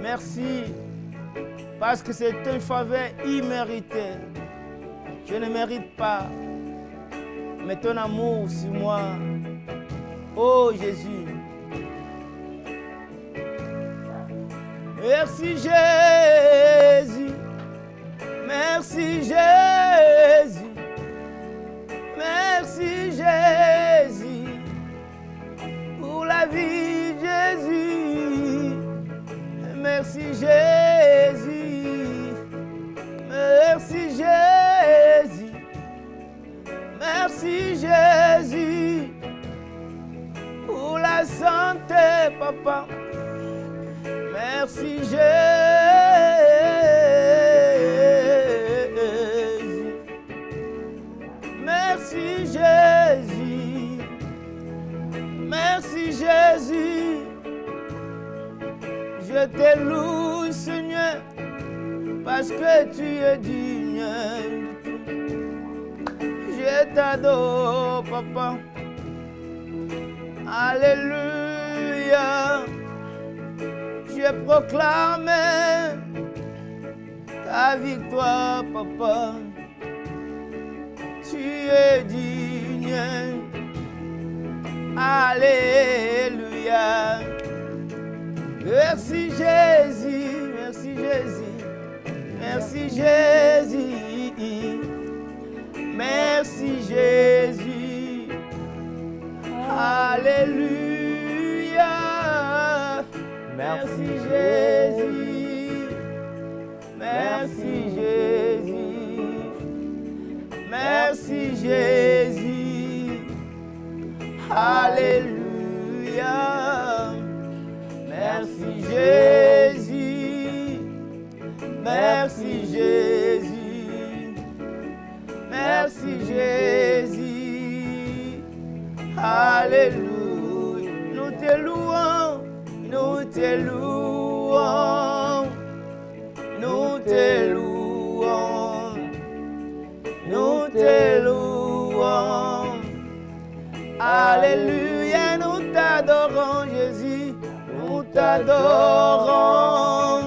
Merci parce que c'est une faveur imméritée. Je ne mérite pas, mais ton amour sur moi, oh Jésus. Merci Jésus, merci Jésus, merci Jésus, pour la vie Jésus. Merci Jésus, merci Jésus, merci Jésus, pour la santé papa. Merci Jésus, merci Jésus, merci Jésus. Je te loue Seigneur, parce que tu es digne. Je t'adore papa. Alléluia. Je proclame ta victoire, papa. Tu es digne. Alléluia. Merci Jésus, merci Jésus, merci Jésus, merci Jésus. Alléluia. Merci Jésus, merci Jésus, merci Jésus, alléluia. Merci Jésus, merci Jésus, merci Jésus, alléluia. Nous te louons. Nous te louons, nous te louons, nous te louons. Alléluia, nous t'adorons Jésus, nous t'adorons,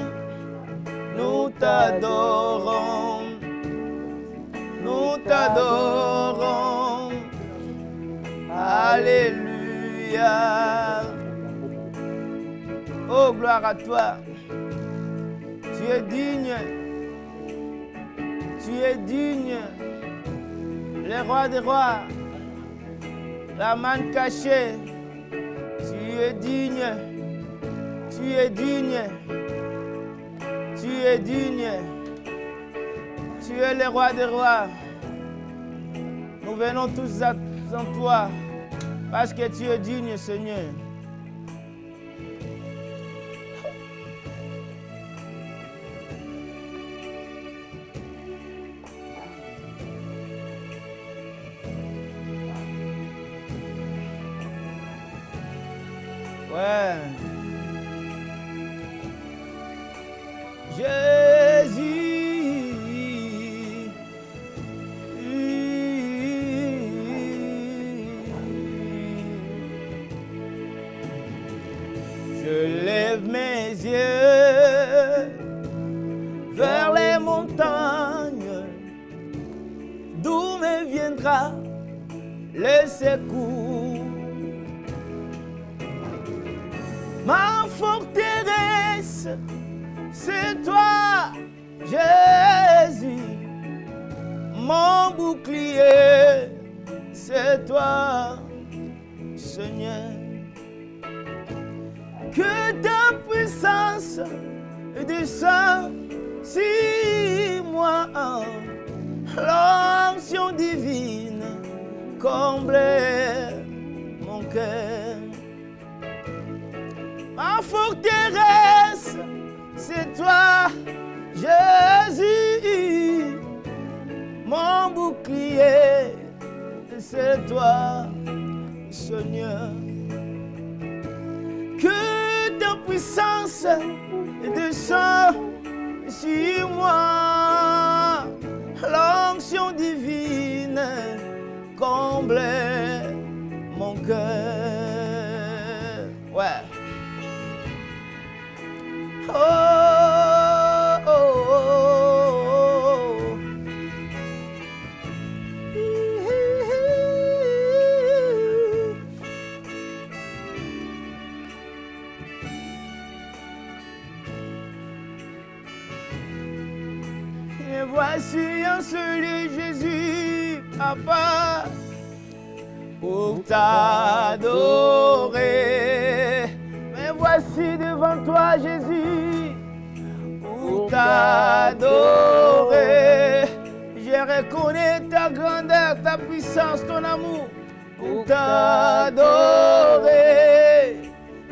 nous t'adorons, nous t'adorons. Alléluia. Oh, gloire à toi. Tu es digne. Tu es digne. Le roi des rois. La manne cachée. Tu es digne. Tu es digne. Tu es digne. Tu es le roi des rois. Nous venons tous en toi parce que tu es digne, Seigneur. Ouais. Jésus. Je lève mes yeux vers les montagnes, d'où me viendra le secours. Ma forteresse, c'est toi, Jésus. Mon bouclier, c'est toi, Seigneur. Que ta puissance descende sur moi. L'onction divine comble mon cœur. Ma forteresse, c'est toi, Jésus. Mon bouclier, c'est toi, Seigneur. Que ta puissance descende sur moi. L'onction divine comble mon cœur. Ouais. Oh, oh, oh. Et voici en ce lieu Jésus, Papa, pour t'adorer. Mais voici devant toi Jésus, pour t'adorer. Je reconnais ta grandeur, ta puissance, ton amour, pour t'adorer.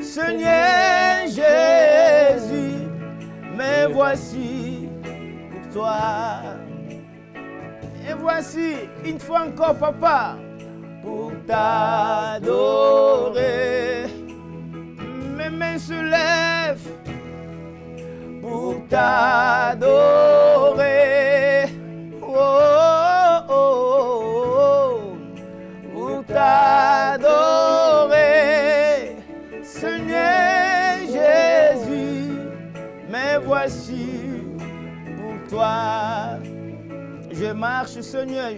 Seigneur Jésus, mais voici pour toi. Et voici une fois encore, Papa, pour t'adorer. Mes mains se lèvent pour t'adorer. Oh, oh, oh, oh. Pour t'adorer. Seigneur Jésus, me voici pour toi. Je marche, Seigneur,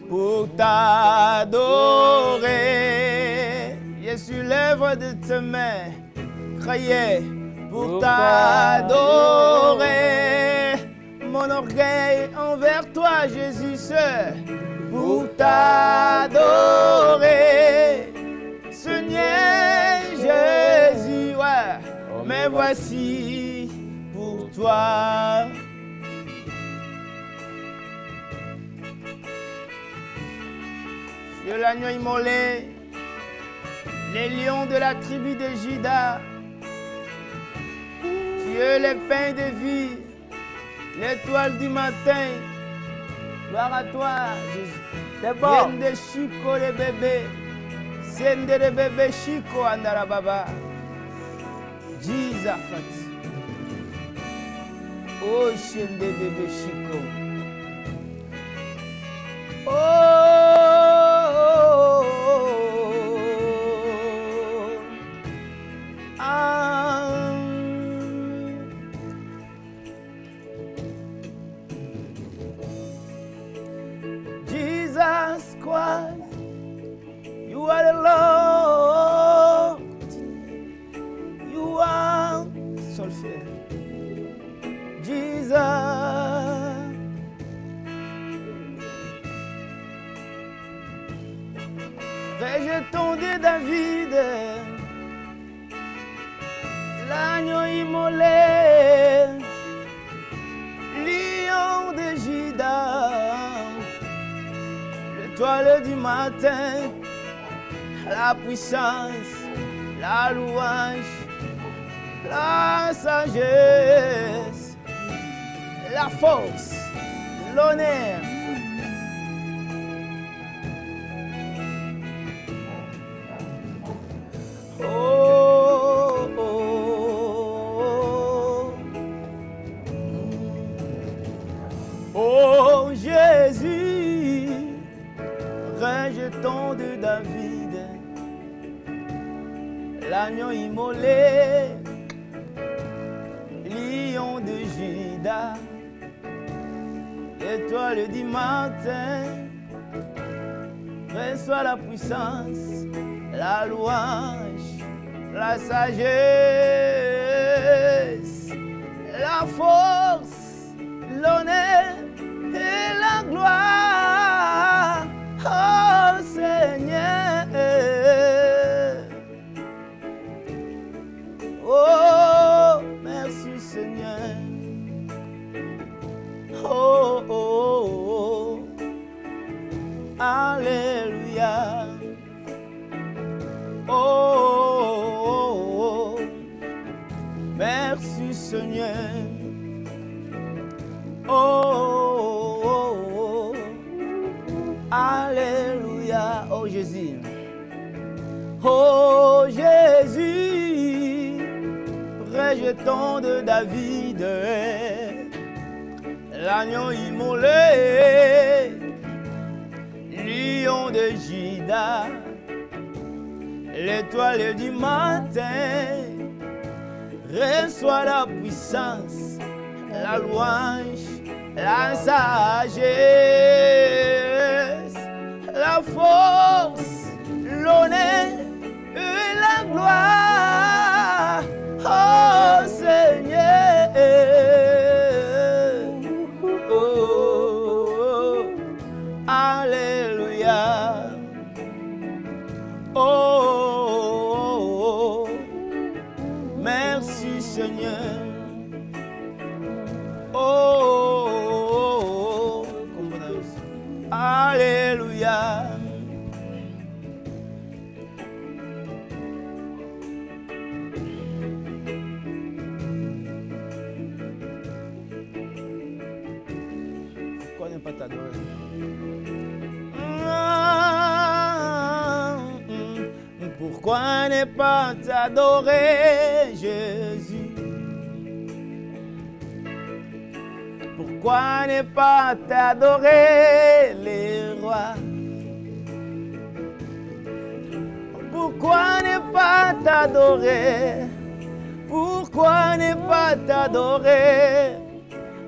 pour t'adorer. Je suis l'œuvre de tes mains, créée pour t'adorer. Mon orgueil envers toi, Jésus, seul, pour t'adorer. Seigneur Jésus, ouais, me voici pour toi. Dieu l'agneau immolé, les lions de la tribu de Juda, Dieu le pain de vie, l'étoile du matin, gloire à toi, Jésus. C'est bon. Yende Chico le bébé, Sende le bébé Chico andara baba, Jesus. Oh, Sende bébé Chico. Jesus Christ, you are the Lord. You are solfège. Jesus. Rejetons de David, l'agneau immolé, lion de Juda, l'étoile du matin, la puissance, la louange, la sagesse, la force, l'honneur. Oh, oh, oh, oh, Jésus, rejeton de David, l'agneau immolé, lion de Juda, l'étoile du matin, reçois la puissance, la louange, la sagesse, la force, l'honneur et la gloire, oh Seigneur. Oh, merci Seigneur. Oh, oh, oh, oh. Alléluia. Oh, oh, oh, merci Seigneur. Oh, oh, oh, alléluia. Oh Jésus. Oh Jésus, rejeton de David, l'agneau immolé, lion de Juda, l'étoile du matin, reçois la puissance, la louange, la sagesse, la force, l'honneur et la gloire, oh Seigneur. Oh, alléluia. Oh, merci Seigneur. Oh, alléluia. Pourquoi ne pas t'adorer? Pourquoi ne pas t'adorer, Jésus? Pourquoi ne pas t'adorer, les rois? Pourquoi ne pas t'adorer? Pourquoi ne pas t'adorer?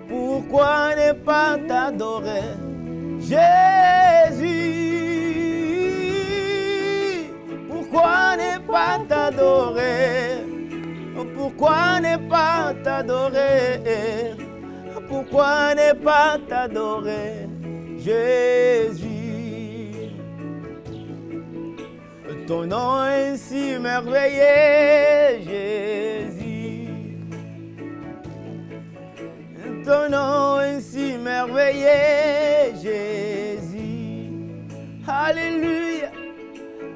Pourquoi ne pas t'adorer, Jésus? Pourquoi ne pas t'adorer? Pourquoi ne pas t'adorer? Pourquoi ne pas t'adorer, Jésus? Ton nom est si merveilleux, Jésus. Ton nom est si merveilleux, Jésus. Alléluia.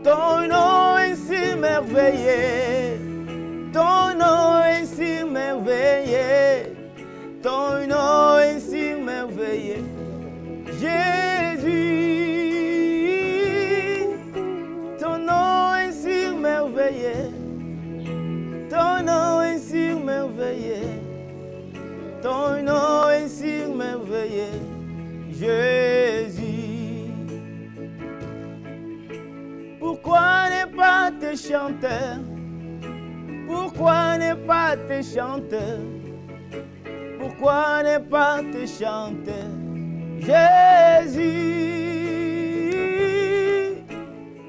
Ton nom est si merveilleux. Ton nom est si merveilleux. Ton nom est si merveilleux, Jésus. Ton nom est si merveilleux. Ton nom est si merveilleux. Ton nom est si merveilleux, Jésus. Pourquoi ne pas te chanter? Pourquoi ne pas te chanter? Pourquoi ne pas te chanter, Jésus?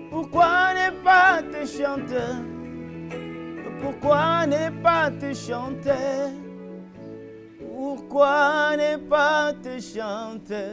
Pourquoi ne pas te chanter? Pourquoi ne pas te chanter? Pourquoi ne pas te chanter,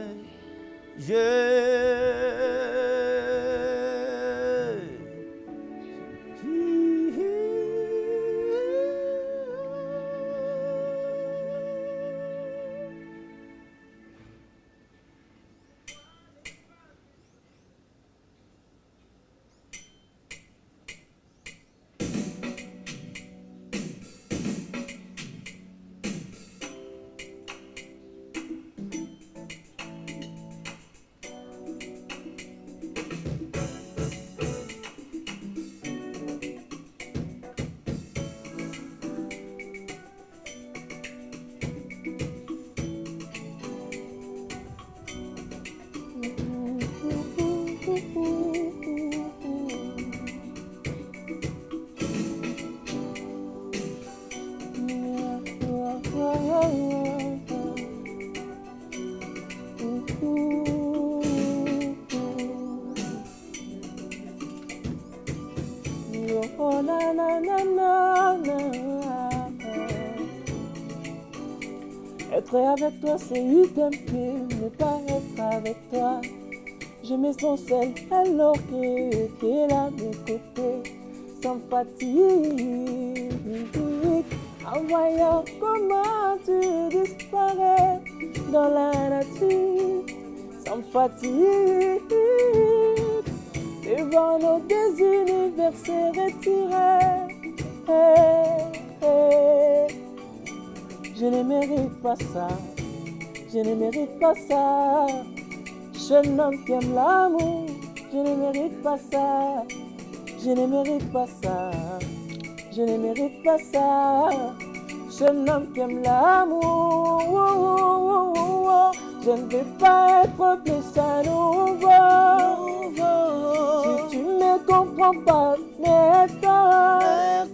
Être avec toi, c'est un peu, ne pas être avec toi. Je me sens seule alors qu'elle a mes côtés, sans fatigue. En voyant comment tu disparais dans la nature, sans fatigue. Devant nos deux univers se retirer. Je ne mérite pas ça, je ne mérite pas ça. Jeune homme qui aime l'amour, je ne mérite pas ça, je ne mérite pas ça, je ne mérite pas ça. Jeune homme qui aime l'amour, je ne veux pas être plus à nouveau. Si tu ne comprends pas, Merton.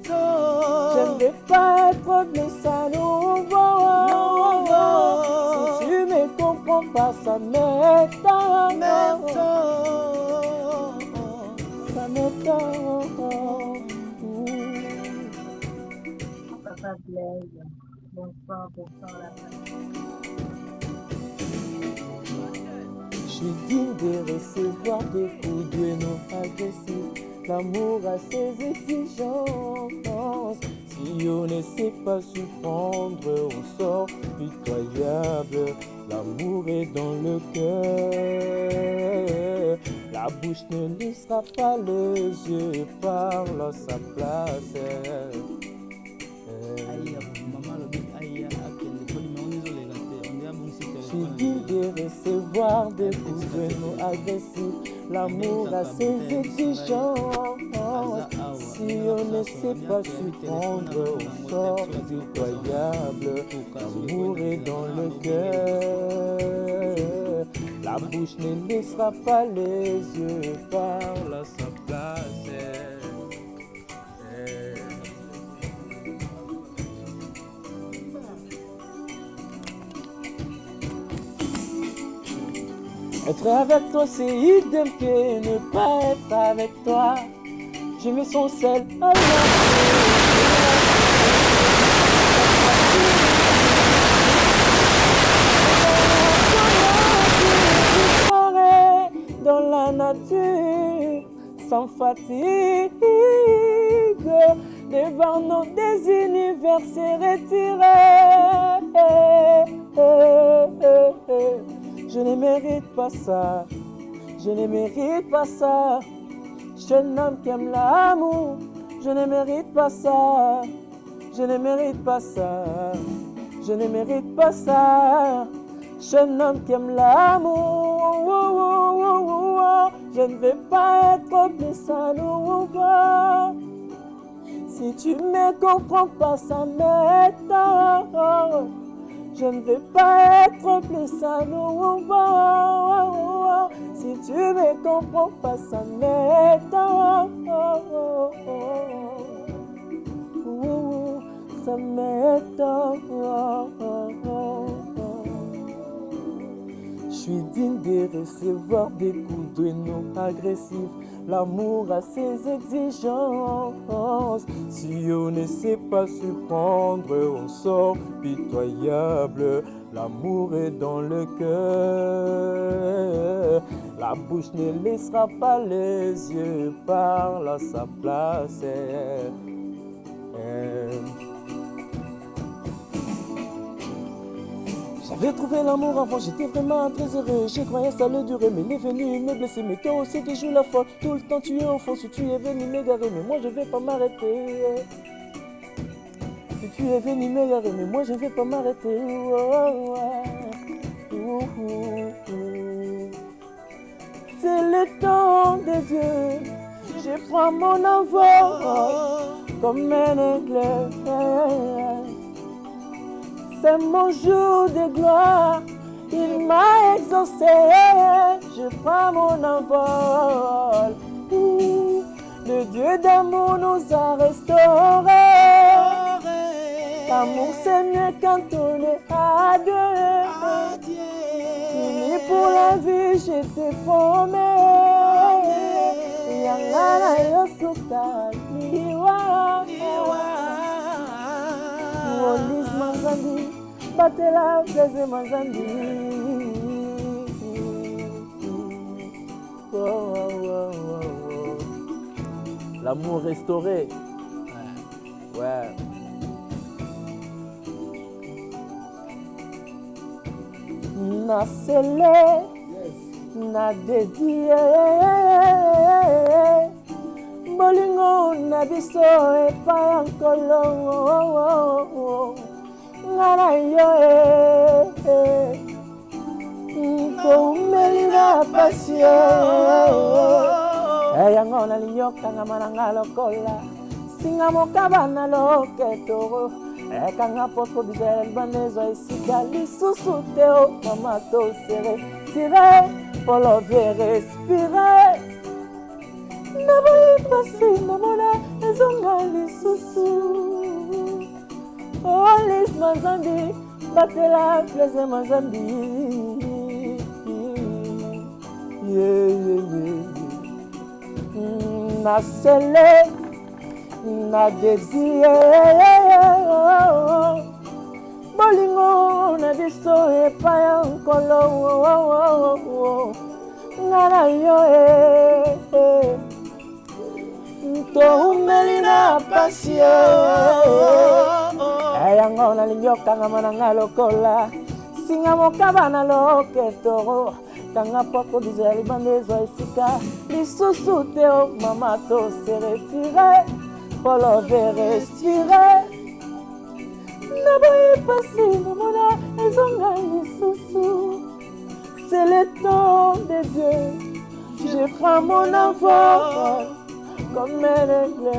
Je ne vais pas être blessé à nouveau. Si tu me comprends pas, ça m'étonne. Ça m'étonne. Papa Blaise, bonsoir la Je suis digne de recevoir des coups de non agressifs. L'amour a ses exigences. Si on ne sait pas surprendre, on sort pitoyable. L'amour est dans le cœur. La bouche ne laissera pas, les yeux parlent à sa place. Je suis digne de recevoir des coups de mots agressifs. L'amour a ses exigences. Si on ne sait pas surprendre, on sort pitoyable. L'amour est dans le cœur. La bouche ne laissera pas, les yeux parlent à sa place. Être avec toi, c'est idem que ne pas être avec toi. Je me sens seul à dans la nature, sans fatigue, devant nos des univers se retirer. Je ne mérite pas ça, je ne mérite pas ça. Jeune homme qui aime l'amour, je ne mérite pas ça, je ne mérite pas ça, je ne mérite pas ça. Jeune homme qui aime l'amour, je ne vais pas être blessé à nouveau. Si tu me comprends pas, ça m'étonne. Je ne veux pas être blessé à nouveau. Si tu me comprends pas, ça m'étonne. Ça m'étonne. Je suis digne de recevoir des coups de non agressifs. L'amour a ses exigences. Si on ne sait pas surprendre, on sort pitoyable. L'amour est dans le cœur. La bouche ne laissera pas, les yeux parlent à sa place. J'avais trouvé l'amour avant, j'étais vraiment très heureux. J'ai croyais ça allait durer, mais il est venu me blesser. Mais toi aussi tu joues la folle, tout le temps tu es au fond. Si tu es venu m'égarer, mais moi je vais pas m'arrêter. Si tu es venu m'égarer, mais moi je vais pas m'arrêter. C'est le temps de Dieu, je prends mon envol comme un aigle. C'est mon jour de gloire, il m'a exaucé, je prends mon envol. Le Dieu d'amour nous a restaurés. L'amour c'est mieux quand on est à deux. Fini pour la vie, je t'ai promis. Yangana yosuka liwa. Olis Manzandi, Batela, Blaise Manzandi. L'amour restauré. Ouais. Na scellé, na dédié. Bolingo na biso epa nkolo ngana yo komelina pasio yango nalinyoka nga mananga lokola singa mokabana loketoro ekanga poko bizel banezo esika lisusu te o mama tosere tire polo vie respire. Naboyi pasi namona ezonga lisusu. Oh les mazambi batela plaisir mazambi. Na sele na désir bolingo na biso epai ya nkolo nga na yo toumeli na pasi yango nalingi okangama na nga lokola singa mokaba na loketo kanga poko bizo ya libanda ezwa esika lisusu te o mama to se retire polove respire naboyi pasi namona ezonga lisusu. C'est le temps de Dieu, je prends mon envol comme un aigle.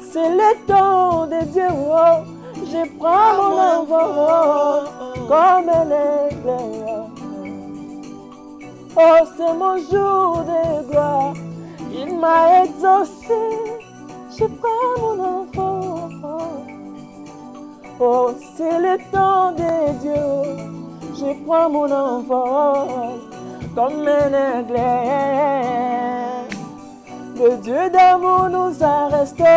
C'est le temps de Dieu, oh, je prends mon envol comme un aigle. Oh, c'est mon jour de gloire, il m'a exaucé, je prends mon envol. Oh, c'est le temps de Dieu, je prends mon envol comme un aigle. Le Dieu d'amour nous a restaurés.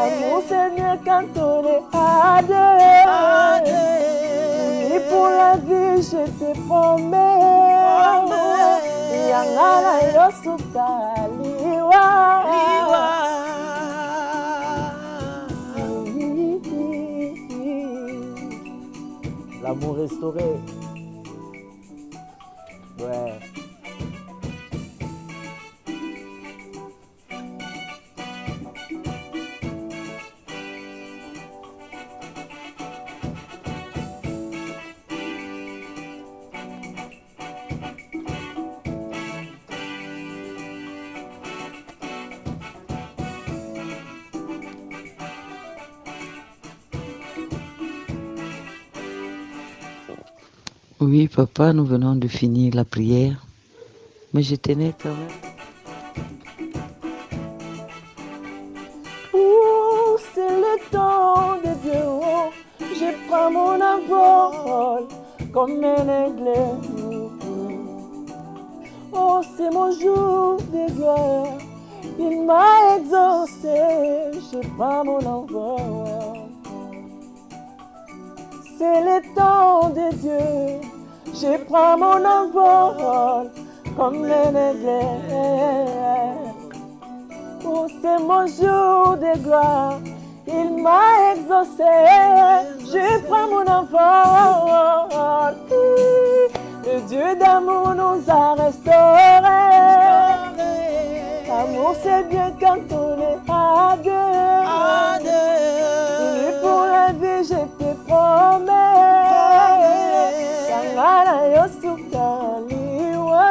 Amour, c'est mieux quand on est à deux. Et pour la vie, je te promets. Yangala yosuka liwa. L'amour restauré. Ouais. Oui, papa, nous venons de finir la prière, mais je tenais quand même. Oh, c'est le temps de Dieu, oh, je prends mon envol comme un aigle. Oh, c'est mon jour de gloire, il m'a exaucé, je prends mon envol. C'est le temps de Dieu, je prends mon envol comme un aigle. Oh, c'est mon jour de gloire, il m'a exaucé, je prends mon envol. Le Dieu d'amour nous a restaurés. L'amour c'est bien quand on est à deux. Et pour la vie je te promets. Yangala yosuka liwa.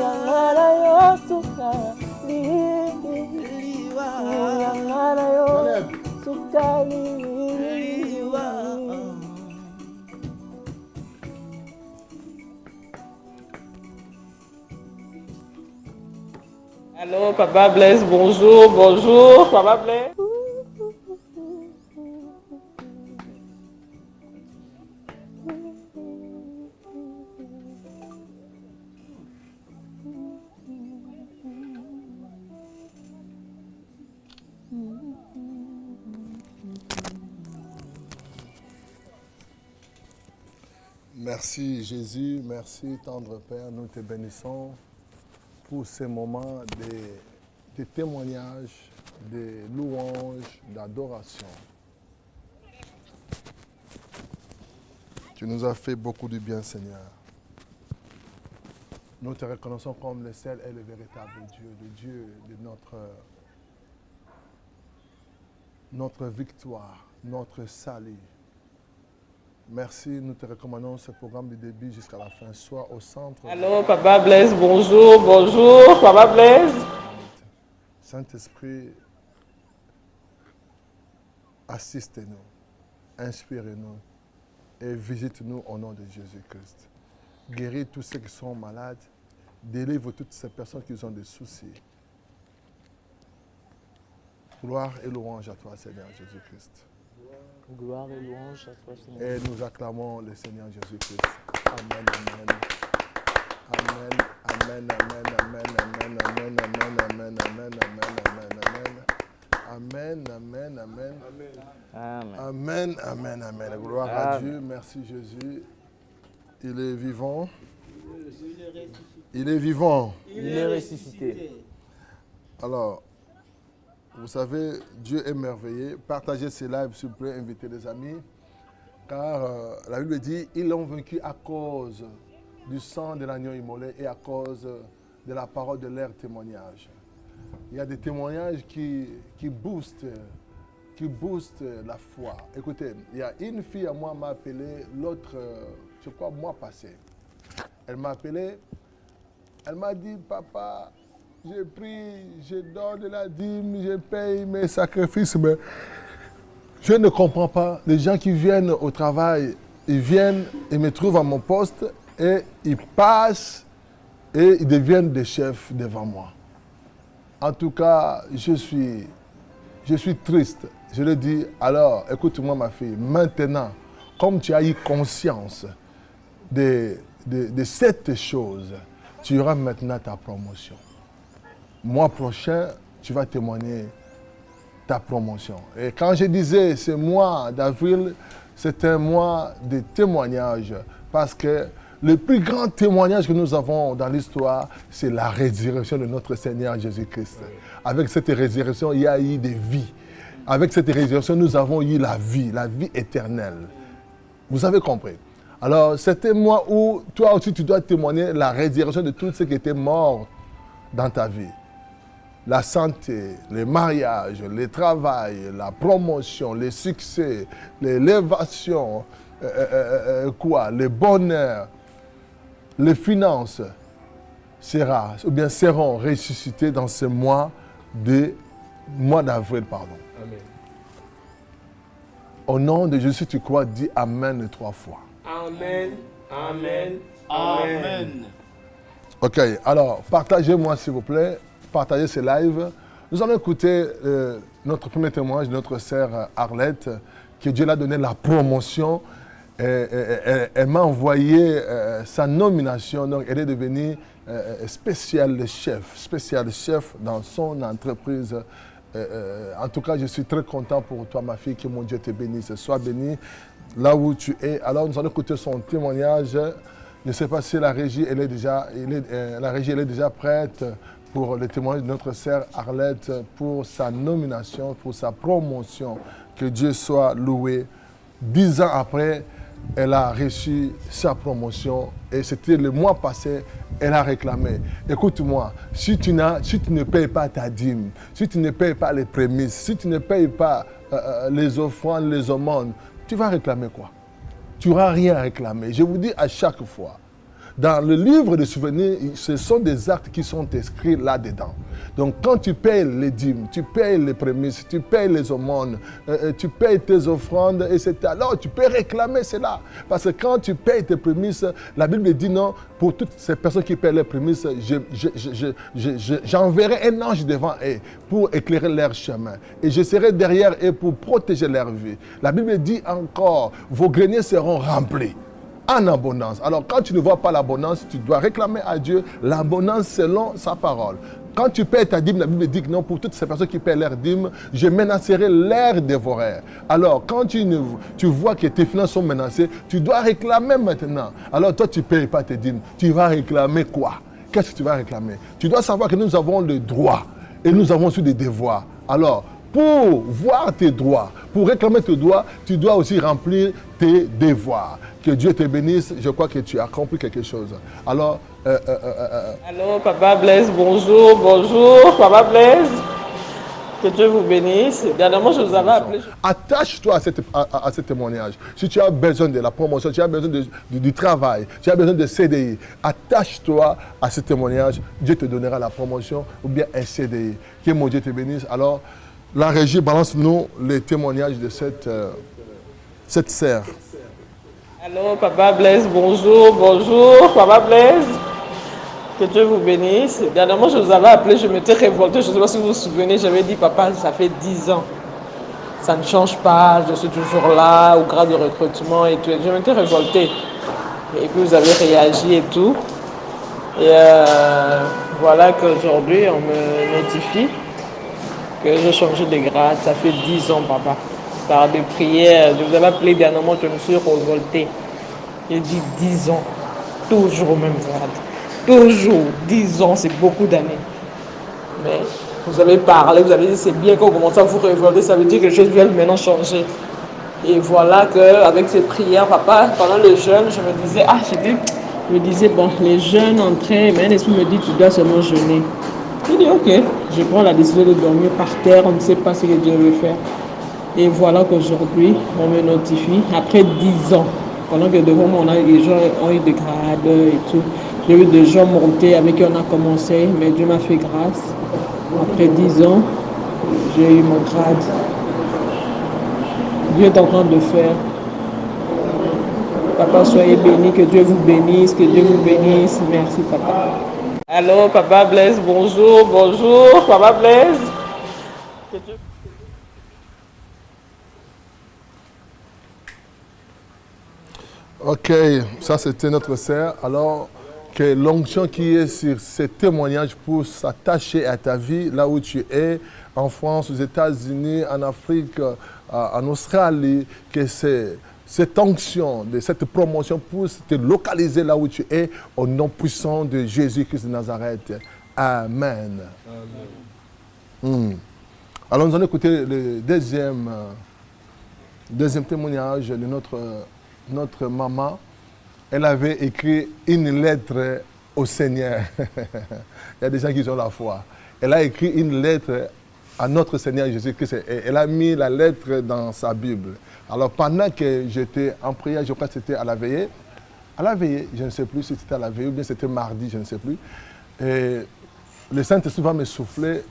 Yangala yosuka liwa. Yangala yosuka liwa. Allô, Papa Blaise, bonjour, bonjour, Papa Blaise. Merci Jésus, merci tendre Père, nous te bénissons pour ces moments de témoignages, de louanges, d'adoration. Tu nous as fait beaucoup de bien, Seigneur. Nous te reconnaissons comme le seul et le véritable Dieu, le Dieu de notre victoire, notre salut. Merci, nous te recommandons ce programme du début jusqu'à la fin. Sois au centre. Allô, Papa Blaise, bonjour, bonjour, Papa Blaise. Saint-Esprit, assiste-nous, inspire-nous et visite-nous au nom de Jésus-Christ. Guéris tous ceux qui sont malades. Délivre toutes ces personnes qui ont des soucis. Gloire et louange à toi, Seigneur Jésus-Christ. Gloire et louange à toi, Seigneur. Et nous acclamons le Seigneur Jésus-Christ. Amen, amen. Amen, amen, amen, amen, amen, amen, amen, amen, amen, amen, amen, amen, amen, amen. Amen, amen, amen. Gloire à Dieu. Merci Jésus. Il est vivant. Il est vivant. Il est ressuscité. Alors, vous savez, Dieu est merveilleux. Partagez ces lives, s'il vous plaît, invitez des amis. Car la Bible dit, ils l'ont vaincu à cause du sang de l'agneau immolé et à cause de la parole de leur témoignage. Il y a des témoignages qui boostent la foi. Écoutez, il y a une fille à moi m'a appelé l'autre, je crois, mois passé. Elle m'a appelé, elle m'a dit, papa, j'ai pris, je donne la dîme, je paye mes sacrifices, mais je ne comprends pas. Les gens qui viennent au travail, ils viennent, ils me trouvent à mon poste et ils passent et ils deviennent des chefs devant moi. En tout cas, je suis triste. Je le dis, alors, écoute-moi ma fille, maintenant, comme tu as eu conscience de cette chose, tu auras maintenant ta promotion. Mois prochain, tu vas témoigner ta promotion. Et quand je disais ce mois d'avril, c'est un mois de témoignage parce que le plus grand témoignage que nous avons dans l'histoire, c'est la résurrection de notre Seigneur Jésus-Christ. Avec cette résurrection, il y a eu des vies. Avec cette résurrection, nous avons eu la vie éternelle. Vous avez compris? Alors, c'est un mois où toi aussi, tu dois témoigner la résurrection de tous ceux qui étaient morts dans ta vie. La santé, le mariage, le travail, la promotion, le succès, l'élévation, le bonheur, les finances seront ressuscités dans ce mois d'avril. Amen. Au nom de Jésus, tu crois, dis Amen 3 fois. Amen, Amen, Amen. Ok, alors partagez-moi s'il vous plaît, partagez ce live. Nous allons écouter notre premier témoignage de notre sœur Arlette, que Dieu l'a donné la promotion. Elle m'a envoyé sa nomination, donc elle est devenue spécial chef dans son entreprise. En tout cas, je suis très content pour toi, ma fille, que mon Dieu te bénisse. Sois béni là où tu es. Alors, nous allons écouter son témoignage. Je ne sais pas si la régie, elle est déjà prête pour le témoignage de notre sœur Arlette, pour sa nomination, pour sa promotion. Que Dieu soit loué. 10 ans après, elle a reçu sa promotion et c'était le mois passé, elle a réclamé. Écoute-moi, si tu ne payes pas ta dîme, si tu ne payes pas les prémices, si tu ne payes pas les offrandes, les aumônes, tu vas réclamer quoi? Tu n'auras rien à réclamer. Je vous dis à chaque fois, dans le livre de souvenirs, ce sont des actes qui sont inscrits là-dedans. Donc quand tu payes les dîmes, tu payes les prémices, tu payes les aumônes, tu payes tes offrandes, etc. Alors tu peux réclamer cela. Parce que quand tu payes tes prémices, la Bible dit non, pour toutes ces personnes qui payent les prémices, j'enverrai un ange devant eux pour éclairer leur chemin. Et je serai derrière eux pour protéger leur vie. La Bible dit encore, vos greniers seront remplis. En abondance. Alors quand tu ne vois pas l'abondance, tu dois réclamer à Dieu l'abondance selon sa parole. Quand tu payes ta dîme, la Bible dit que non, pour toutes ces personnes qui paient leur dîme, je menacerai leur dévoreur. Alors quand tu vois que tes finances sont menacées, tu dois réclamer maintenant. Alors toi tu ne payes pas tes dîmes, tu vas réclamer quoi? Qu'est-ce que tu vas réclamer? Tu dois savoir que nous avons le droit et nous avons aussi des devoirs. Alors, pour voir tes droits, pour réclamer tes droits, tu dois aussi remplir tes devoirs. Que Dieu te bénisse, je crois que tu as accompli quelque chose. Alors, Allô, Papa Blaise, bonjour, Papa Blaise. Que Dieu vous bénisse. Dernièrement, je vous avais appelé. Attache-toi à ce témoignage. Si tu as besoin de la promotion, tu as besoin du travail, tu as besoin de CDI, attache-toi à ce témoignage. Dieu te donnera la promotion ou bien un CDI. Que mon Dieu te bénisse. Alors, la régie balance-nous les témoignages de cette sœur. Allô, Papa Blaise, bonjour, bonjour, Papa Blaise. Que Dieu vous bénisse. Dernièrement, je vous avais appelé, je m'étais révoltée. Je ne sais pas si vous vous souvenez, j'avais dit, papa, ça fait 10 ans. Ça ne change pas, je suis toujours là, au grade de recrutement et tout. Je m'étais révoltée. Et puis vous avez réagi et tout. Et voilà qu'aujourd'hui, on me notifie que j'ai changé de grade. Ça fait 10 ans, papa. Par des prières, je vous avais appelé dernièrement, je me suis révoltée. J'ai dit 10 ans, toujours au même grade. Toujours, 10 ans, c'est beaucoup d'années. Mais vous avez parlé, vous avez dit c'est bien qu'on commence à vous révolter, ça veut dire que les choses viennent maintenant changer. Et voilà qu'avec ces prières, papa, pendant le jeûne, je me disais, je me disais, bon, les jeûnes entraient, mais un esprit me dit, tu dois seulement jeûner. Je dis, ok, je prends la décision de dormir par terre, on ne sait pas ce que Dieu veut faire. Et voilà qu'aujourd'hui, on me notifie, après 10 ans, pendant que devant moi, les gens ont eu des grades et tout. J'ai eu des gens monter avec qui on a commencé, mais Dieu m'a fait grâce. Après 10 ans, j'ai eu mon grade. Dieu est en train de faire. Papa, soyez bénis, que Dieu vous bénisse, que Dieu vous bénisse. Merci, papa. Allô, Papa Blaise, bonjour, bonjour, Papa Blaise. Ok, ça c'était notre sœur. Alors, que l'onction qui est sur ces témoignages pour s'attacher à ta vie, là où tu es, en France, aux États-Unis, en Afrique, en Australie, que cette onction, cette promotion puisse te localiser là où tu es, au nom puissant de Jésus-Christ de Nazareth. Amen. Alors nous allons écouter le deuxième témoignage de notre maman. Elle avait écrit une lettre au Seigneur. Il y a des gens qui ont la foi. Elle a écrit une lettre à notre Seigneur Jésus-Christ. Elle a mis la lettre dans sa Bible. Alors pendant que j'étais en prière, je crois que c'était à la veillée. À la veillée, je ne sais plus si c'était à la veillée ou bien c'était mardi, je ne sais plus. Et le Saint-Esprit va me souffler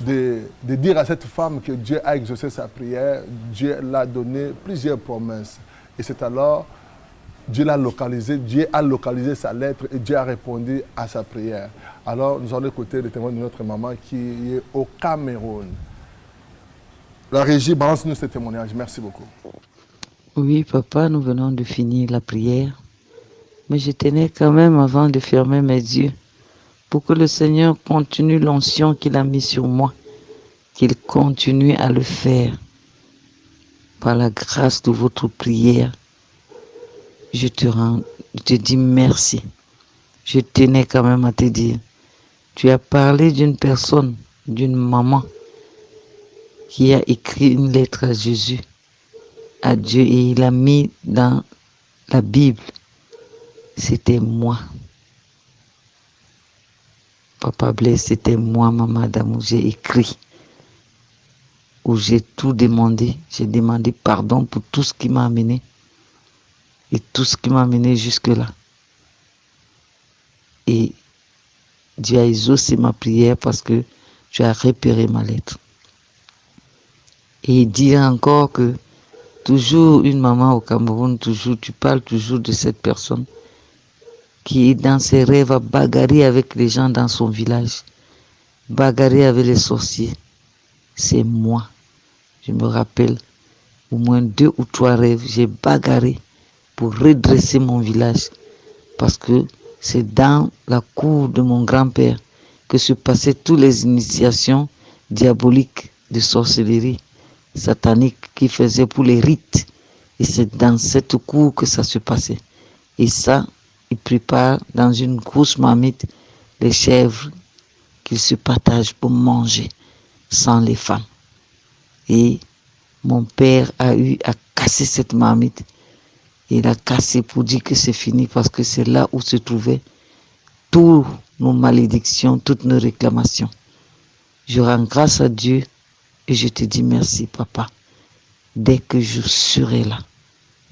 de dire à cette femme que Dieu a exaucé sa prière. Dieu l'a donné plusieurs promesses. Et c'est alors Dieu l'a localisé, Dieu a localisé sa lettre et Dieu a répondu à sa prière. Alors, nous allons écouter le témoin de notre maman qui est au Cameroun. La régie, balance-nous ce témoignage. Merci beaucoup. Oui, papa, nous venons de finir la prière. Mais je tenais quand même, avant de fermer mes yeux, pour que le Seigneur continue l'onction qu'il a mis sur moi, qu'il continue à le faire. Par la grâce de votre prière, je te dis merci. Je tenais quand même à te dire, tu as parlé d'une personne, d'une maman, qui a écrit une lettre à Jésus, à Dieu, et il a mis dans la Bible. C'était moi. Papa Blaise, c'était moi, maman d'amour. J'ai écrit, où j'ai tout demandé. J'ai demandé pardon pour tout ce qui m'a amené. Et tout ce qui m'a amené jusque-là. Et Dieu a exaucé ma prière parce que tu as repéré ma lettre. Et dire encore que toujours une maman au Cameroun, tu parles toujours de cette personne qui dans ses rêves a bagarré avec les gens dans son village, bagarré avec les sorciers. C'est moi. Je me rappelle au moins 2 ou 3 rêves, j'ai bagarré pour redresser mon village parce que c'est dans la cour de mon grand-père que se passaient toutes les initiations diaboliques de sorcellerie satanique qu'il faisait pour les rites. Et c'est dans cette cour que ça se passait. Et ça, il prépare dans une grosse marmite les chèvres qu'ils se partagent pour manger sans les femmes. Et mon père a eu à casser cette marmite. Il a cassé pour dire que c'est fini parce que c'est là où se trouvaient toutes nos malédictions, toutes nos réclamations. Je rends grâce à Dieu et je te dis merci, papa. Dès que je serai là,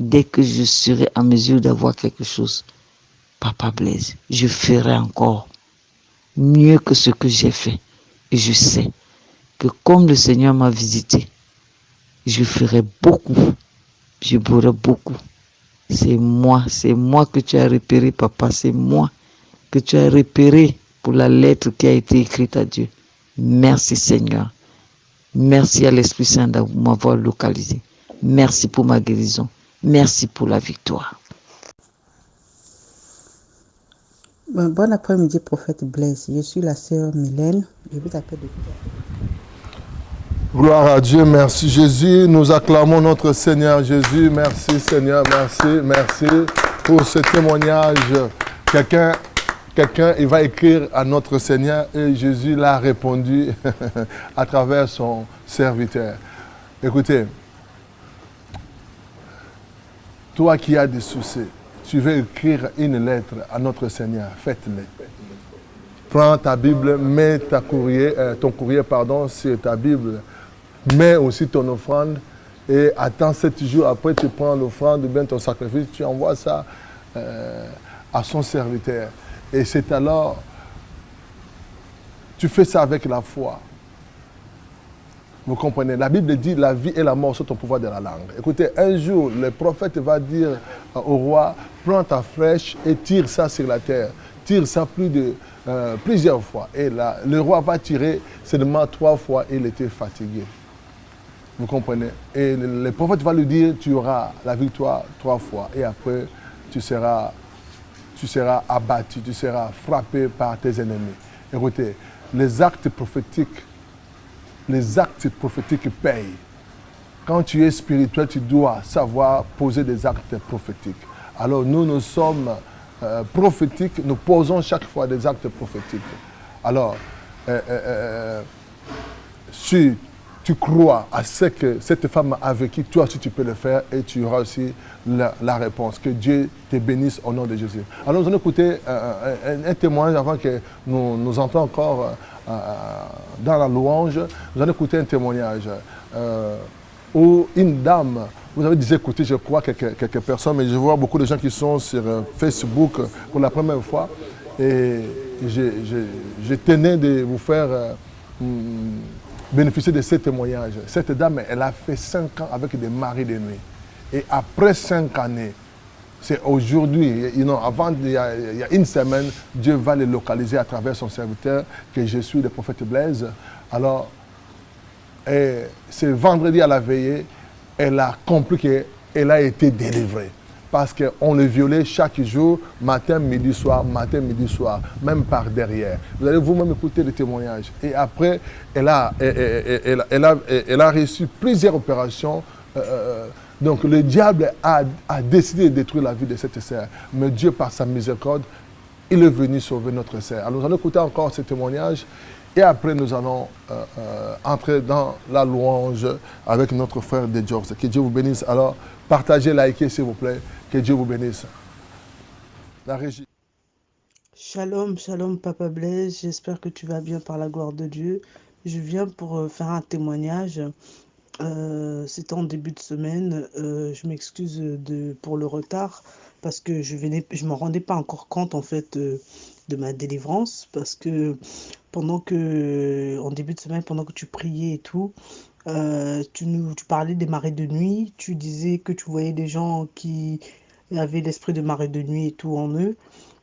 dès que je serai en mesure d'avoir quelque chose, Papa Blaise, je ferai encore mieux que ce que j'ai fait. Et je sais que comme le Seigneur m'a visité, je ferai beaucoup, je boirai beaucoup C'est moi que tu as repéré, papa, c'est moi que tu as repéré pour la lettre qui a été écrite à Dieu. Merci Seigneur. Merci à l'Esprit Saint de m'avoir localisé. Merci pour ma guérison. Merci pour la victoire. Bon après-midi, prophète Blaise. Je suis la sœur Mylène. Je vous appelle de Gloire à Dieu, merci Jésus. Nous acclamons notre Seigneur Jésus. Merci Seigneur, merci pour ce témoignage. Quelqu'un, il va écrire à notre Seigneur et Jésus l'a répondu à travers son serviteur. Écoutez, toi qui as des soucis, tu veux écrire une lettre à notre Seigneur, faites-le. Prends ta Bible, mets ton courrier sur ta Bible. Mets aussi ton offrande et attends 7 jours après, tu prends l'offrande ou bien ton sacrifice, tu envoies ça à son serviteur. Et c'est alors, tu fais ça avec la foi. Vous comprenez? La Bible dit la vie et la mort sont au pouvoir de la langue. Écoutez, un jour, le prophète va dire au roi, prends ta flèche et tire ça sur la terre. Tire ça plusieurs fois. Et là, le roi va tirer seulement 3 fois et il était fatigué. Vous comprenez? Et le prophète va lui dire, tu auras la victoire 3 fois. Et après, tu seras abattu, tu seras frappé par tes ennemis. Écoutez, les actes prophétiques payent. Quand tu es spirituel, tu dois savoir poser des actes prophétiques. Alors nous sommes prophétiques, nous posons chaque fois des actes prophétiques. Alors, si tu crois à ce que cette femme a vécu, toi aussi tu peux le faire et tu auras aussi la réponse. Que Dieu te bénisse au nom de Jésus. Alors nous allons écouter un témoignage avant que nous entrons encore dans la louange. Nous allons écouter un témoignage où une dame, vous avez déjà écouté, je crois, quelques personnes, mais je vois beaucoup de gens qui sont sur Facebook pour la première fois. Et je tenais de vous faire bénéficier de ce témoignage. Cette dame, elle a fait 5 ans avec des maris de nuit. Et après 5 années, c'est aujourd'hui, avant, il y a une semaine, Dieu va les localiser à travers son serviteur, que je suis le prophète Blaise. Alors, c'est vendredi à la veillée, elle a compris qu'elle a été délivrée. Parce qu'on le violait chaque jour, matin, midi, soir, même par derrière. Vous allez vous-même écouter le témoignage. Et après, elle a reçu plusieurs opérations. Donc le diable a décidé de détruire la vie de cette sœur. Mais Dieu, par sa miséricorde, il est venu sauver notre sœur. Alors nous allons écouter encore ce témoignage. Et après, nous allons entrer dans la louange avec notre frère de George. Que Dieu vous bénisse. Alors, partagez, likez, s'il vous plaît. Que Dieu vous bénisse. La régie. Shalom, shalom, Papa Blaise. J'espère que tu vas bien par la gloire de Dieu. Je viens pour faire un témoignage. C'était en début de semaine. Je m'excuse pour le retard parce que je me rendais pas encore compte en fait de ma délivrance, parce que en début de semaine, pendant que tu priais et tout, tu parlais des marées de nuit. Tu disais que tu voyais des gens qui avaient l'esprit de marée de nuit et tout en eux,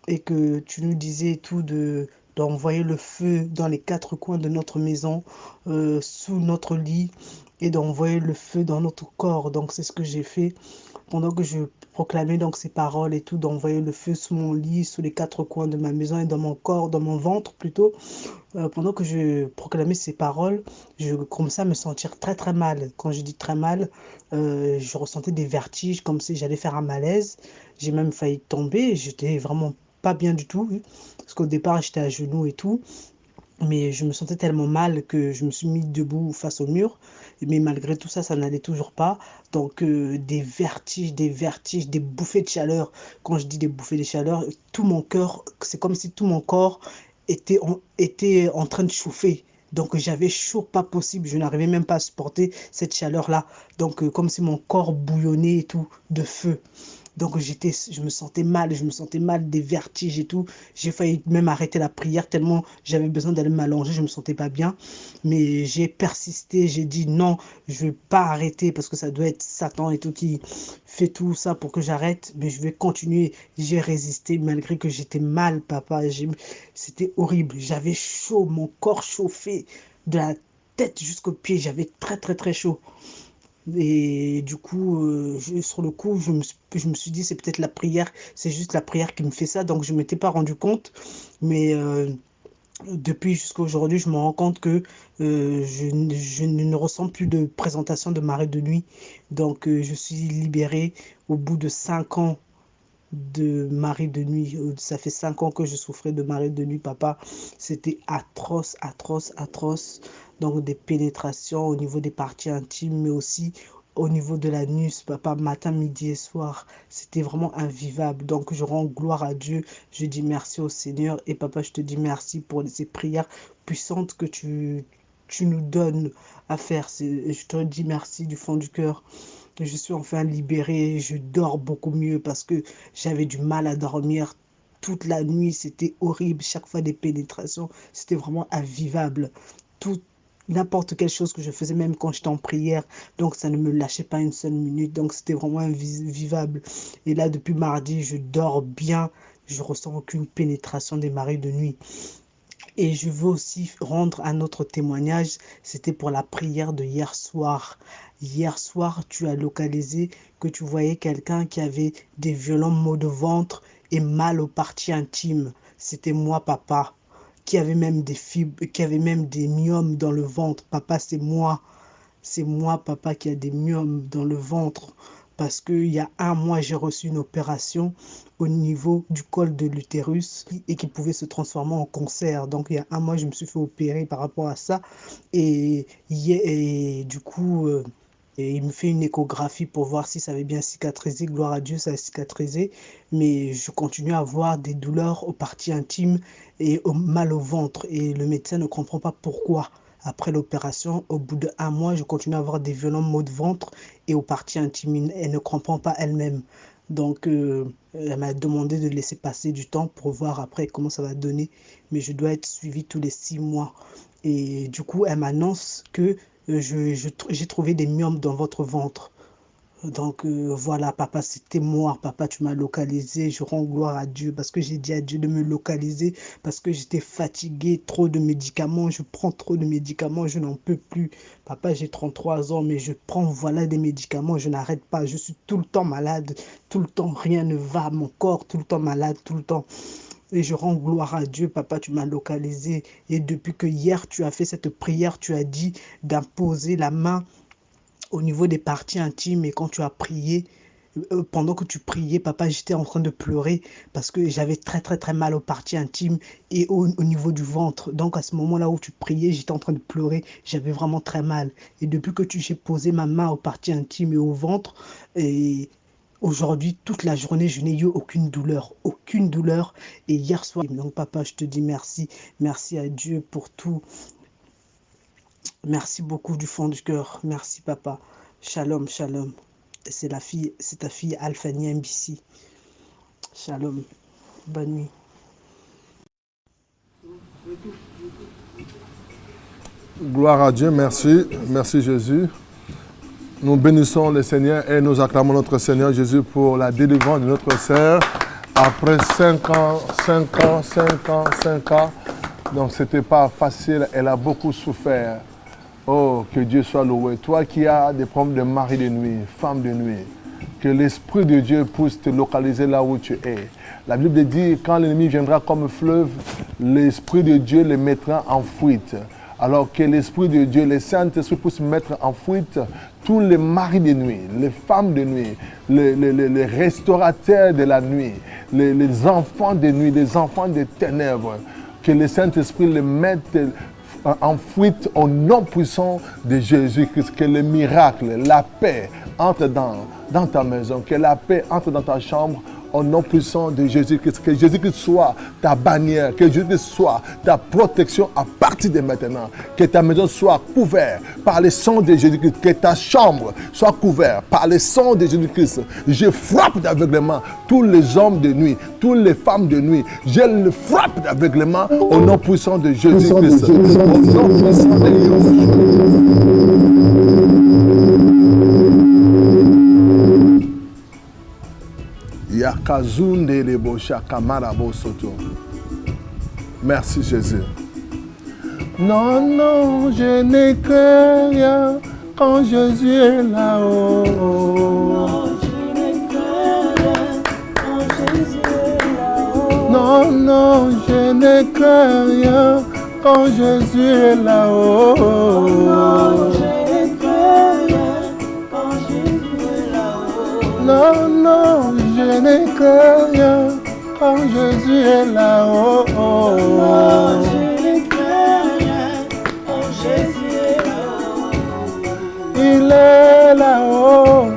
et que tu nous disais tout d'envoyer le feu dans les 4 coins de notre maison, sous notre lit, et d'envoyer le feu dans notre corps. Donc c'est ce que j'ai fait pendant que je proclamais donc ces paroles et tout, d'envoyer le feu sous mon lit, sous les 4 coins de ma maison et dans mon corps, dans mon ventre plutôt. Pendant que je proclamais ces paroles, je commençais à me sentir très très mal. Quand je dis très mal, je ressentais des vertiges, comme si j'allais faire un malaise. J'ai même failli tomber, j'étais vraiment pas bien du tout, parce qu'au départ j'étais à genoux et tout. Mais je me sentais tellement mal que je me suis mis debout face au mur. Mais malgré tout ça, ça n'allait toujours pas. Donc des vertiges, des bouffées de chaleur. Quand je dis des bouffées de chaleur, tout mon cœur, c'est comme si tout mon corps était en train de chauffer. Donc j'avais chaud, pas possible. Je n'arrivais même pas à supporter cette chaleur-là. Donc comme si mon corps bouillonnait et tout, de feu. Donc je me sentais mal, des vertiges et tout. J'ai failli même arrêter la prière tellement j'avais besoin d'aller m'allonger, je me sentais pas bien. Mais j'ai persisté, j'ai dit non, je vais pas arrêter parce que ça doit être Satan et tout qui fait tout ça pour que j'arrête. Mais je vais continuer. J'ai résisté malgré que j'étais mal, papa. C'était horrible. J'avais chaud, mon corps chauffé de la tête jusqu'aux pieds. J'avais très très très chaud. Et du coup, sur le coup, je me suis dit, c'est peut-être la prière, c'est juste la prière qui me fait ça. Donc, je ne m'étais pas rendu compte. Mais depuis jusqu'à aujourd'hui, je me rends compte que je ne ressens plus de présentation de marée de nuit. Donc, je suis libéré au bout de 5 ans de marée de nuit. Ça fait 5 ans que je souffrais de marée de nuit, papa. C'était atroce, atroce, atroce. Donc des pénétrations au niveau des parties intimes, mais aussi au niveau de l'anus, papa, matin, midi et soir. C'était vraiment invivable. Donc je rends gloire à Dieu. Je dis merci au Seigneur. Et papa, je te dis merci pour ces prières puissantes que tu nous donnes à faire. Je te dis merci du fond du cœur. Je suis enfin libérée, je dors beaucoup mieux parce que j'avais du mal à dormir toute la nuit, c'était horrible, chaque fois des pénétrations, c'était vraiment invivable. Tout, n'importe quelle chose que je faisais, même quand j'étais en prière, donc ça ne me lâchait pas une seule minute, donc c'était vraiment invivable. Et là, depuis mardi, je dors bien, je ressens aucune pénétration des marées de nuit. Et je veux aussi rendre un autre témoignage, c'était pour la prière de hier soir. Hier soir, tu as localisé que tu voyais quelqu'un qui avait des violents maux de ventre et mal aux parties intimes. C'était moi, papa, qui avait même des fibres, qui avait même des myomes dans le ventre. Papa, c'est moi. C'est moi, papa, qui a des myomes dans le ventre. Parce qu'il y a 1 mois, j'ai reçu une opération au niveau du col de l'utérus et qui pouvait se transformer en cancer. Donc, il y a 1 mois, je me suis fait opérer par rapport à ça. Et du coup, il me fait une échographie pour voir si ça avait bien cicatrisé. Gloire à Dieu, ça a cicatrisé. Mais je continue à avoir des douleurs aux parties intimes et mal au ventre. Et le médecin ne comprend pas pourquoi. Après l'opération, au bout d'1 mois, je continue à avoir des violents maux de ventre et aux parties intimes. Elle ne comprend pas elle-même. Donc, elle m'a demandé de laisser passer du temps pour voir après comment ça va donner. Mais je dois être suivi tous les 6 mois. Et du coup, elle m'annonce que j'ai trouvé des myomes dans votre ventre. Donc voilà, papa, c'était moi. Papa, tu m'as localisé. Je rends gloire à Dieu parce que j'ai dit à Dieu de me localiser parce que j'étais fatigué, trop de médicaments. Je prends trop de médicaments, je n'en peux plus. Papa, j'ai 33 ans, mais je prends voilà des médicaments, je n'arrête pas. Je suis tout le temps malade, tout le temps, rien ne va. Mon corps, tout le temps malade, tout le temps. Et je rends gloire à Dieu, papa, tu m'as localisé. Et depuis que hier, tu as fait cette prière, tu as dit d'imposer la main au niveau des parties intimes. Et quand tu as prié, pendant que tu priais, papa, j'étais en train de pleurer parce que j'avais très très très mal aux parties intimes et au niveau du ventre. Donc à ce moment-là où tu priais, j'étais en train de pleurer, j'avais vraiment très mal. Et depuis que j'ai posé ma main aux parties intimes et au ventre, et aujourd'hui, toute la journée, je n'ai eu aucune douleur, aucune douleur. Et hier soir, donc papa, je te dis merci, merci à Dieu pour tout. Merci beaucoup du fond du cœur. Merci papa. Shalom, shalom. C'est ta fille Alphanie MBC. Shalom. Bonne nuit. Gloire à Dieu, merci. Merci Jésus. Nous bénissons le Seigneur et nous acclamons notre Seigneur Jésus pour la délivrance de notre sœur. Après 5 ans. Donc c'était pas facile, elle a beaucoup souffert. Oh, que Dieu soit loué. Toi qui as des problèmes de mari de nuit, femme de nuit, que l'Esprit de Dieu puisse te localiser là où tu es. La Bible dit, quand l'ennemi viendra comme fleuve, l'Esprit de Dieu le mettra en fuite. Alors que l'Esprit de Dieu, le Saint-Esprit puisse mettre en fuite tous les maris de nuit, les femmes de nuit, les restaurateurs de la nuit, les enfants de nuit, les enfants des ténèbres. Que le Saint-Esprit les mette en fuite au nom puissant de Jésus-Christ. Que le miracle, la paix entre dans ta maison, que la paix entre dans ta chambre au nom puissant de Jésus-Christ. Que Jésus-Christ soit ta bannière, que Jésus-Christ soit ta protection à partir de maintenant. Que ta maison soit couverte par le sang de Jésus-Christ. Que ta chambre soit couverte par le sang de Jésus-Christ. Je frappe d'aveuglement tous les hommes de nuit, toutes les femmes de nuit. Je le frappe d'aveuglement au nom puissant de Jésus-Christ. Au nom puissant de Jésus-Christ. Merci Jésus. Non, non, je n'ai que rien quand Jésus est là-haut. Non, non, je n'ai que rien quand Jésus est là-haut. Non, non, je n'ai que rien quand Jésus est là-haut. Non, je n'ai que rien quand Jésus est là-haut. Il est là-haut,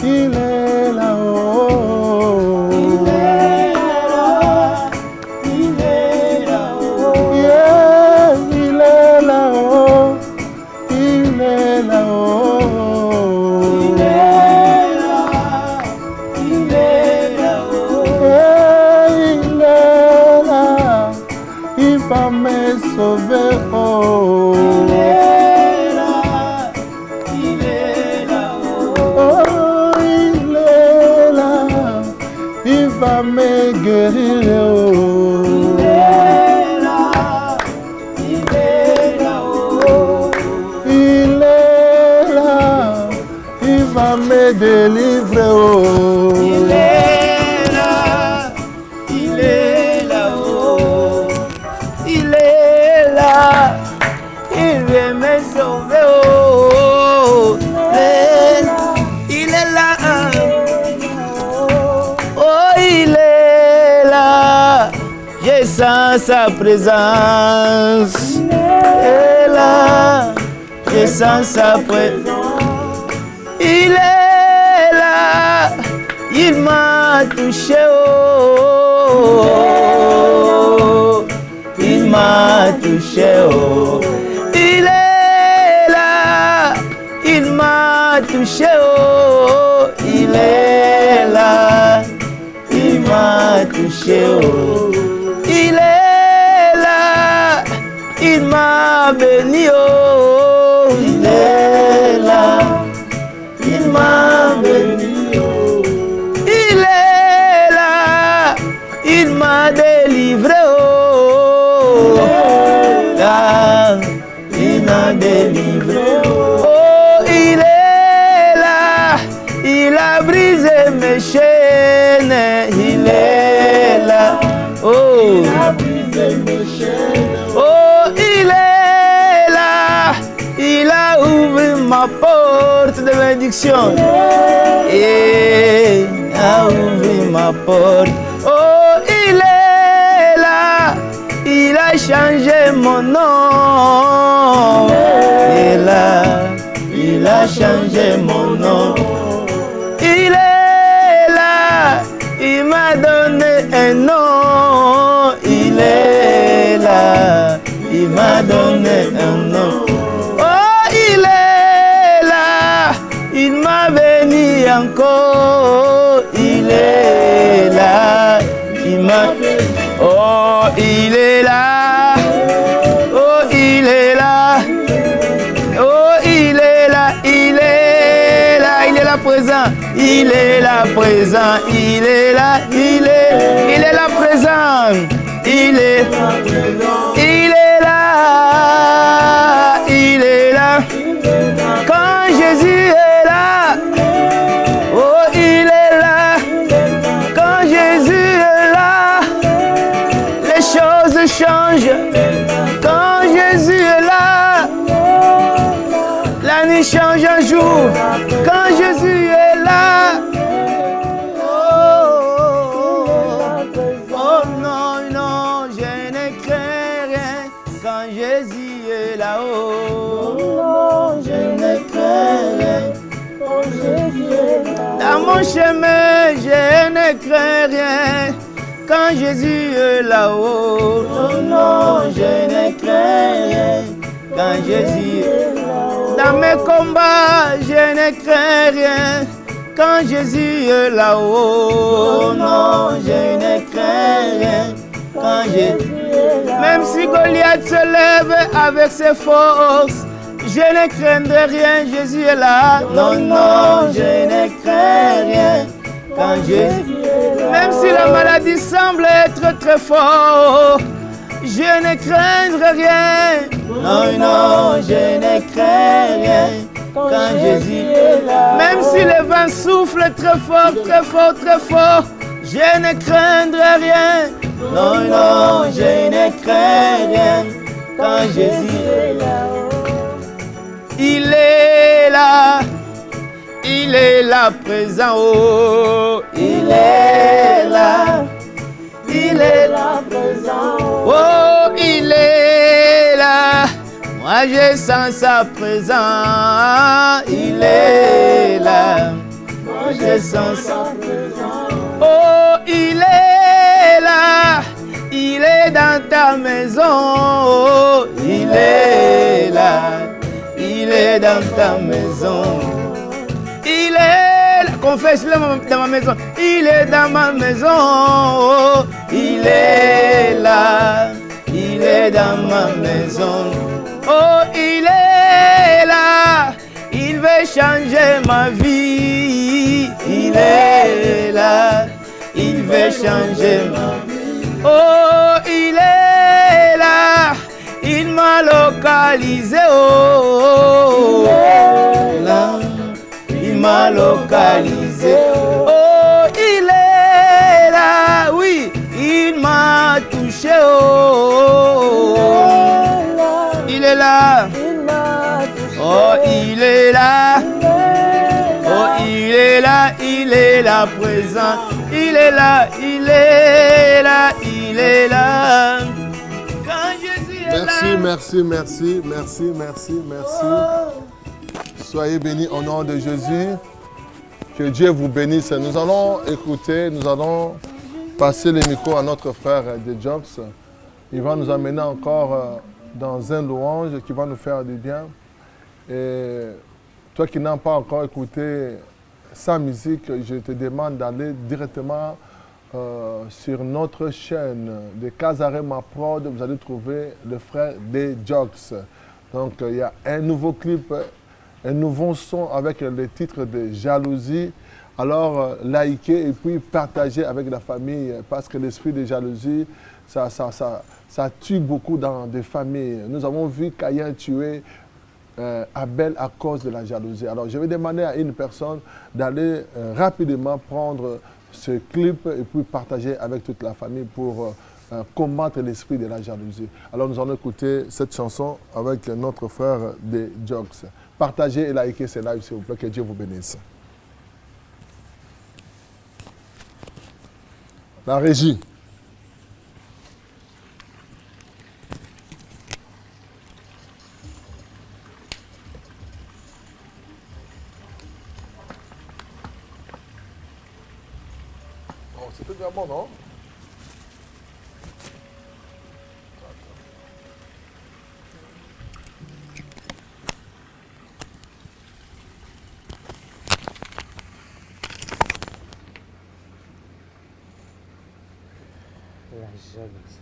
il est là-haut. Il est là, il est là-haut. Yeah, il est là-haut, il est là-haut. Va me sauver, oh. Il est là, il est là, oh. Il est là, il va me guérir, oh. Il est là, il est là, oh. Il est là, il va me délivrer, oh. Il est là, il est là, oh. Il est là, il veut me sauver, oh. Il est là, oh, il est là, je sens sa présence. Il est là, je sens sa présence. Il est là, il m'a touché, oh. Il m'a touché, oh. Il est là, il m'a touché, oh. Il est là, il m'a touché, oh. Il est là, il m'a béni, oh. Il est là, il m'a béni, oh. Il est là, il m'a délivré, oh. Là, il m'a délivré, oh. Il est là, il a brisé mes chaînes. Il est là, oh. Il a brisé mes chaînes, oh. Il est là, il a ouvert ma porte de bénédiction. Il a ouvert ma porte, oh. Il est là, il a changé mon nom. Il a changé mon nom. Il est là, il m'a donné un nom. Il est là, il m'a donné un nom. Oh, il est là, il m'a béni encore. Il est là, il m'a béni. Oh, il est là, oh, il est là, oh, il est là, il est là, il est là présent, il est là présent, il est là, il est là présent, il est là, il est là, quand Jésus est là, oh, il est là, quand Jésus est là, les choses changent. Quand Jésus est là, la nuit change un jour. Quand Jésus est là, oh non, non, je ne crains rien. Quand Jésus est là-haut, non, je ne crains rien. Quand Jésus est là, dans mon chemin, je ne ne crains rien. Quand Jésus est là-haut, non, non, je ne crains rien. Quand Jésus est là-haut, dans mes combats, je ne crains rien. Quand Jésus est là-haut, non, je ne crains rien. Quand Jésus est là-haut, même si Goliath se lève avec ses forces, je ne craindrai rien, Jésus est là. Non, non, je ne crains rien. Quand Jésus est là, même si la maladie semble être très forte, je ne craindrai rien. Non, non, je ne crains rien. Quand Jésus est là, même si le vent souffle très fort, très fort, très fort, je ne craindrai rien. Non, non, je ne crains rien. Quand Jésus est là, il est là. Il est là présent, oh, il est là, il est là présent, oh, il est là, moi je sens sa présence, il est là, moi je sens sa présence, oh, il est là, il est dans ta maison, oh, il est là, il est dans ta maison. Il est là, confesse-le dans ma maison. Il est dans ma maison. Oh, il est là. Il est dans ma maison. Oh, il est là. Il veut changer ma vie. Il est là. Il veut changer ma vie. Oh, il est là. Il m'a localisé. Oh, il est là. Il m'a localisé, oh, il est là, oui, il m'a touché, oh, il est là, oh, il est là, oh, il est là, il est là présent, il est là, il est là, il est là. Quand Jésus est là. Merci, merci, merci, merci, merci, merci. Soyez bénis au nom de Jésus. Que Dieu vous bénisse. Nous allons écouter, nous allons passer le micro à notre frère de Jobs. Il va nous amener encore dans un louange qui va nous faire du bien. Et toi qui n'as pas encore écouté sa musique, je te demande d'aller directement sur notre chaîne de Casarema Prod. Vous allez trouver le frère de Jobs. Donc il y a un nouveau clip, un nouveau son avec le titre de Jalousie. Alors, likez et puis partagez avec la famille parce que l'esprit de jalousie, ça tue beaucoup dans des familles. Nous avons vu Caïn tuer Abel à cause de la jalousie. Alors, je vais demander à une personne d'aller rapidement prendre ce clip et puis partager avec toute la famille pour combattre l'esprit de la jalousie. Alors, nous allons écouter cette chanson avec notre frère de Jobs. Partagez et likez ce live, s'il vous plaît. Que Dieu vous bénisse. La régie. Oh, c'était bien bon, non? La jalousie.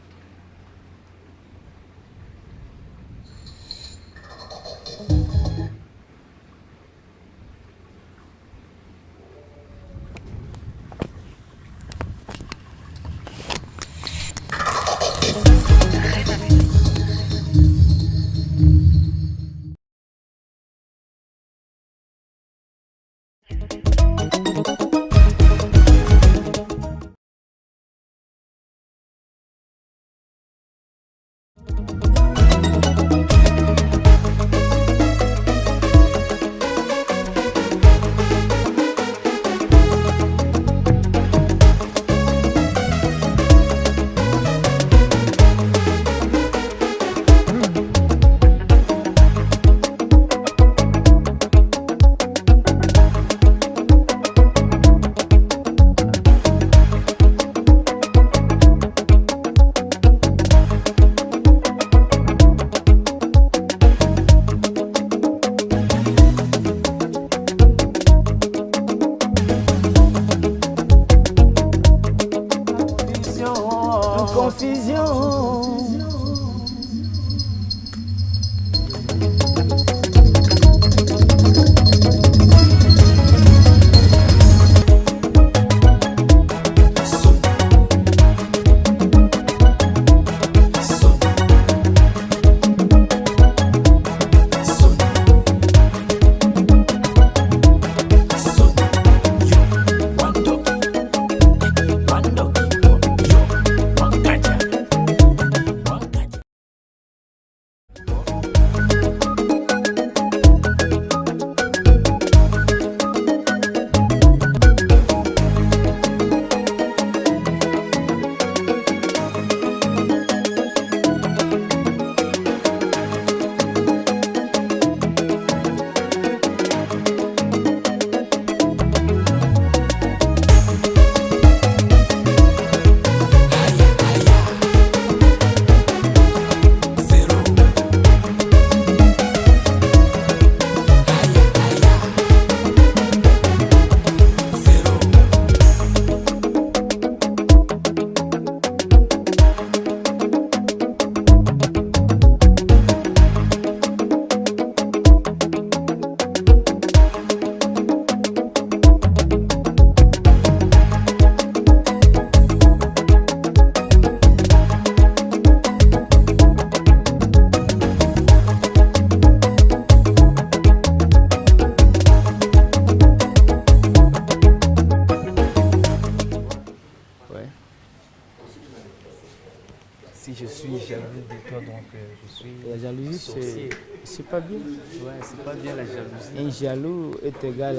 donc je suis La jalousie, sorcier. c'est pas bien. Ouais, c'est pas bien la jalousie. Un jaloux est égal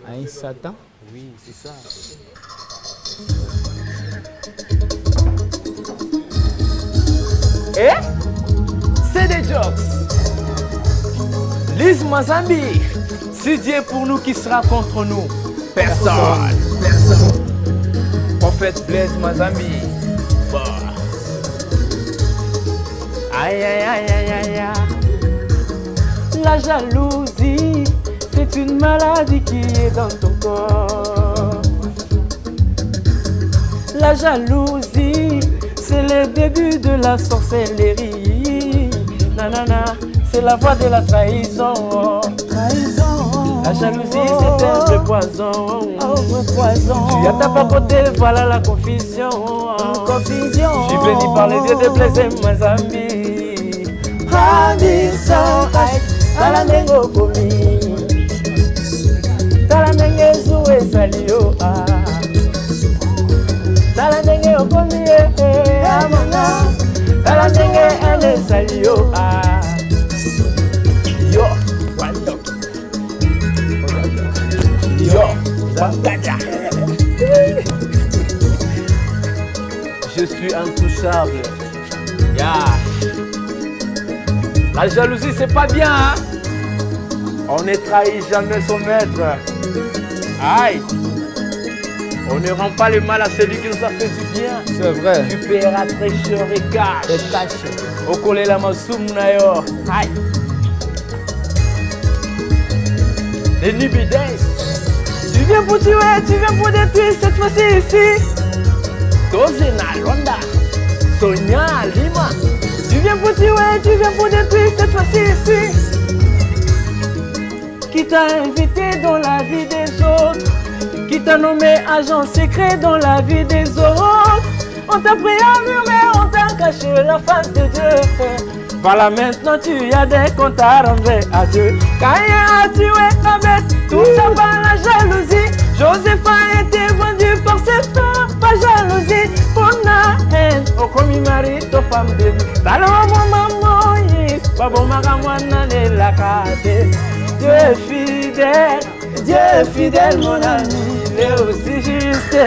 à un Satan. Oui, c'est ça. Eh? C'est des jokes. Lise Mazambi, si Dieu est pour nous, qui sera contre nous? Personne. Prophète Blaise Mazambi. Bah. Aïe aïe aïe aïe aïe aïe. La jalousie, c'est une maladie qui est dans ton corps. La jalousie, c'est le début de la sorcellerie. Nanana, c'est la voie de la trahison. La jalousie, c'est un vrai poison. Tu as tapé à côté, voilà la confusion. Je suis venu par les dieux de Blaise Mazambi. Hadisa, talanengo komi. Talanenge zoué salio. Talanenge okomi amana. Talanenge ene salio. Yo, wando. Yo, wanda. Je suis intouchable. Yeah. La jalousie, c'est pas bien, hein? On ne trahit jamais son maître. Aïe. On ne rend pas le mal à celui qui nous a fait du bien. C'est vrai. Tu paieras très cher et cash. Okole la masum na yo. Aïe. Les Nubides. Tu viens pour tuer, tu viens pour détruire cette fois-ci ici. Dozena Londa. Sonia Lima. Tu viens pour tuer, tu viens pour détruire cette fois-ci ici. Qui t'a invité dans la vie des autres, qui t'a nommé agent secret dans la vie des autres. On t'a pris à murmurer, on t'a caché la face de Dieu. Voilà maintenant tu as des comptes à rendre à Dieu. Caïn a tué Abel, tout ça par la jalousie. Joseph a été vendu par cette femme, par jalousie. Pour la haine, au commis mari, ta femme de vie. Talo maman, pas bon maramwana de la carte. Dieu est fidèle mon ami, il est aussi juste.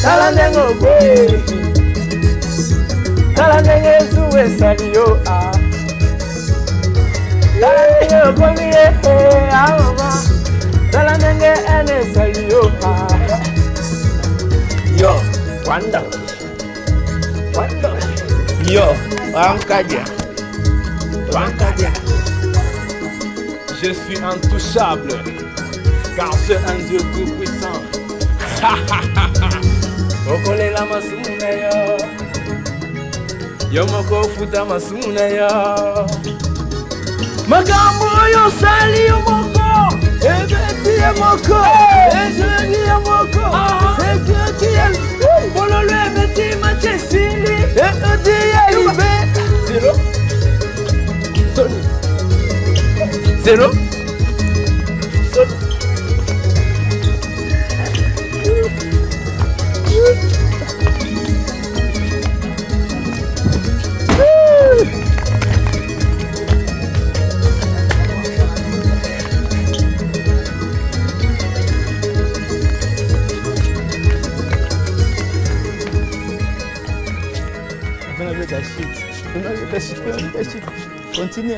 Talanengo boy, talanenge zoué salio ah. Talanenge komi ah mama, talanenge ene salio ah. Yo, wanda, yo, wankadia. Je suis intouchable, car c'est un Dieu tout puissant. Okole la masuna yo, yo moko futa masuna yo. Magambo yo sali yo moko, ebeti yo moko, ejeli yo moko. C'est Dieu qui est, bololo ebeti machesili, ebeti ya ibe. Zéro.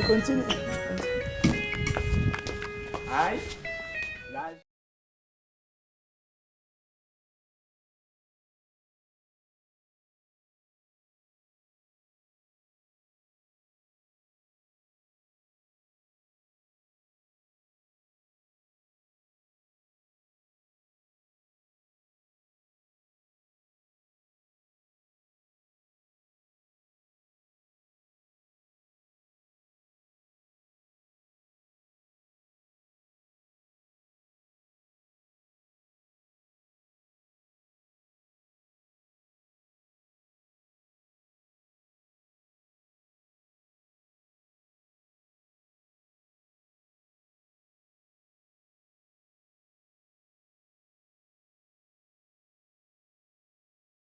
Continue. Aïe.